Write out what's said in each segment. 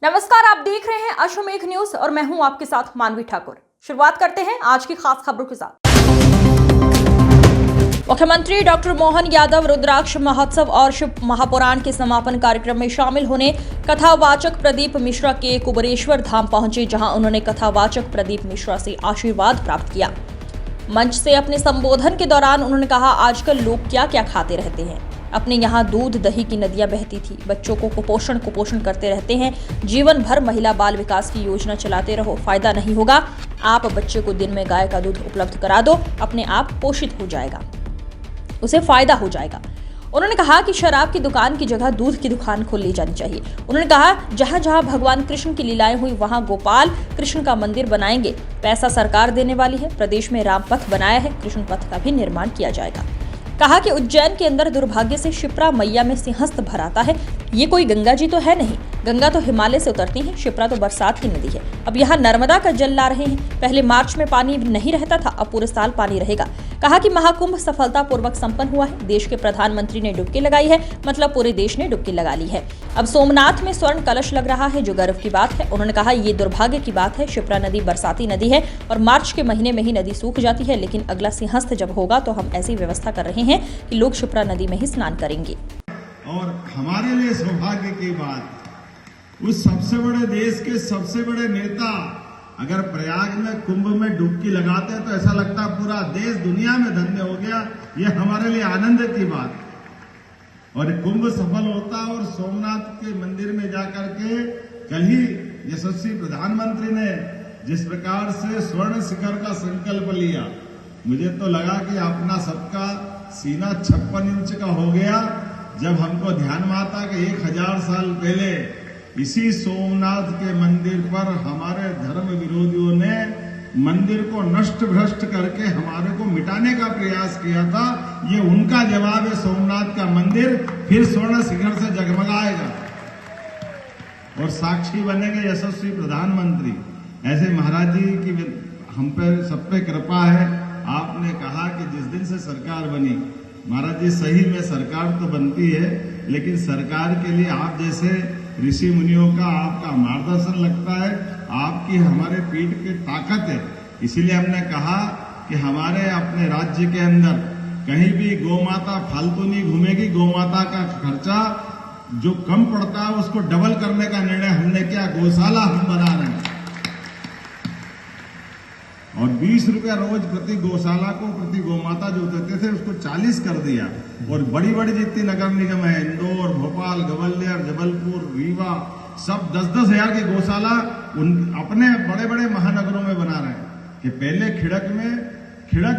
नमस्कार, आप देख रहे हैं अश्वमेघ न्यूज और मैं हूं आपके साथ मानवी ठाकुर। शुरुआत करते हैं आज की खास खबरों के साथ। मुख्यमंत्री डॉक्टर मोहन यादव रुद्राक्ष महोत्सव और शिव महापुराण के समापन कार्यक्रम में शामिल होने कथावाचक प्रदीप मिश्रा के कुबेरेश्वर धाम पहुंचे, जहां उन्होंने कथावाचक प्रदीप मिश्रा से आशीर्वाद प्राप्त किया। मंच से अपने संबोधन के दौरान उन्होंने कहा, आजकल लोग क्या क्या खाते रहते हैं। अपने यहाँ दूध दही की नदियां बहती थी, बच्चों को कुपोषण करते रहते हैं। जीवन भर महिला बाल विकास की योजना चलाते रहो, फायदा नहीं होगा। आप बच्चे को दिन में गाय का दूध उपलब्ध करा दो, अपने आप पोषित हो जाएगा, उसे फायदा हो जाएगा। उन्होंने कहा कि शराब की दुकान की जगह दूध की दुकान खोल ली जानी चाहिए। उन्होंने कहा, जहां जहां भगवान कृष्ण की लीलाएं हुई वहां गोपाल कृष्ण का मंदिर बनाएंगे। पैसा सरकार देने वाली है। प्रदेश में राम पथ बनाया है, कृष्ण पथ का भी निर्माण किया जाएगा। कहा कि उज्जैन के अंदर दुर्भाग्य से शिप्रा मैया में सिंहस्थ भर आता है। ये कोई गंगा जी तो है नहीं, गंगा तो हिमालय से उतरती है, शिप्रा तो बरसात की नदी है। अब यहाँ नर्मदा का जल ला रहे हैं। पहले मार्च में पानी नहीं रहता था, अब पूरे साल पानी रहेगा। कहा कि महाकुंभ सफलतापूर्वक संपन्न हुआ है। देश के प्रधानमंत्री ने डुबकी लगाई है, मतलब पूरे देश ने डुबकी लगा ली है। अब सोमनाथ में स्वर्ण कलश लग रहा है, जो गर्व की बात है। उन्होंने कहा, ये दुर्भाग्य की बात है। शिप्रा नदी बरसाती नदी है और मार्च के महीने में ही नदी सूख जाती है, लेकिन अगला सिंहस्थ जब होगा तो हम ऐसी व्यवस्था कर रहे हैं कि लोग शिप्रा नदी में ही स्नान करेंगे। और हमारे लिए सौभाग्य की बात, उस सबसे बड़े देश के सबसे बड़े नेता अगर प्रयाग में कुंभ में डुबकी लगाते हैं तो ऐसा लगता है पूरा देश दुनिया में धन्य हो गया। ये हमारे लिए आनंद की बात। और कुंभ सफल होता और सोमनाथ के मंदिर में जाकर के कल ही यशस्वी प्रधानमंत्री ने जिस प्रकार से स्वर्ण शिखर का संकल्प लिया, मुझे तो लगा कि अपना सबका सीना 56 इंच का हो गया जब हमको ध्यान में आता कि 1000 साल पहले इसी सोमनाथ के मंदिर पर हमारे धर्म विरोधियों ने मंदिर को नष्ट भ्रष्ट करके हमारे को मिटाने का प्रयास किया था। ये उनका जवाब है। सोमनाथ का मंदिर फिर स्वर्ण शिखर से जगमगाएगा और साक्षी बनेंगे यशस्वी प्रधानमंत्री। ऐसे महाराज जी की हम पे सब पे कृपा है। आपने कहा कि जिस दिन से सरकार बनी, महाराज जी सही में सरकार तो बनती है, लेकिन सरकार के लिए आप जैसे ऋषि मुनियों का आपका मार्गदर्शन लगता है, आपकी हमारे पीठ की ताकत है। इसीलिए हमने कहा कि हमारे अपने राज्य के अंदर कहीं भी गौमाता फालतू नहीं घूमेगी। गौमाता का खर्चा जो कम पड़ता है उसको डबल करने का निर्णय हमने किया। गौशाला हम बना रहे हैं और 20 रुपया रोज प्रति गौशाला को, प्रति गौमाता जो देते थे उसको 40 कर दिया। और बड़ी बड़ी जितनी नगर निगम है, इंदौर, भोपाल, ग्वालियर, जबलपुर, रीवा, सब 10-10 हजार की गौशाला उन अपने बड़े बड़े महानगरों में बना रहे हैं। कि पहले खिड़क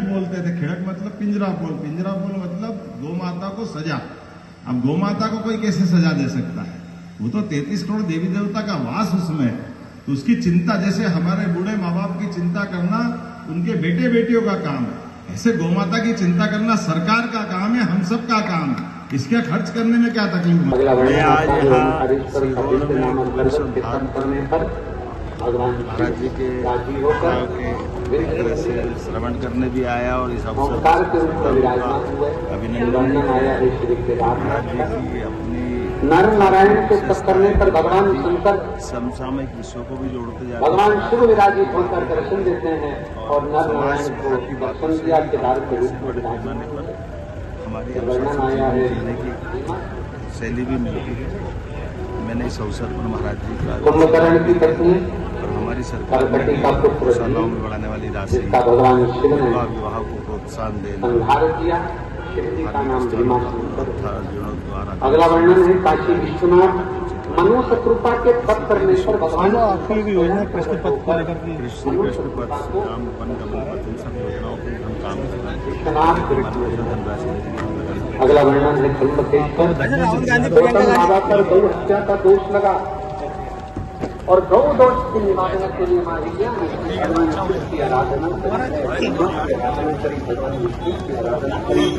बोलते थे, खिड़क मतलब पिंजरा पोल मतलब गौमाता को सजा। अब गौमाता को कोई कैसे सजा दे सकता है? वो तो 33 करोड़ देवी देवता का वास उसमें है। तो उसकी चिंता, जैसे हमारे बूढ़े माँ बाप की चिंता करना उनके बेटे बेटियों का काम है, ऐसे गौमाता की चिंता करना सरकार का काम है, हम सब का काम है। इसके खर्च करने में क्या तकलीफ है? आज महाराज जी के एक तरह से श्रवण करने भी आया और इस अवसर पर अभिनंदन महाराज जी की अपनी नर नारायण के तप करने पर भगवान शंकर समसामयिक विषयों को भी जोड़ते जाते हैं। भगवान शिव विराजित होकर दर्शन देते हैं और नर नारायण को दर्शन दिया केदार के रूप में बनाने पर हमारी जीने की शैली भी मिलती है। मैंने इस अवसर पर महाराज जी का कुंभकर्ण की पत्नी और हमारी सरकार में गौशालाओं में बढ़ाने वाली राशि भगवान शिव ने विवाह को प्रोत्साहन देना संहार किया। शिवजी का नाम भीमा द्वारा। अगला वर्णन है काशी विश्वनाथ मनु शत्रुपा के पद करने पर भगवान आपकी भी योजना कृष्ण पथ को लेकर के कृष्ण पथ काम वन कमल पथ इन सब योजनाओं पे हम काम करते। अगला वर्णन है खलमकेश्वर माता पर गौ हत्या का दोष लगा और गौ दोष के निवारण के लिए माँ की आराधना करी।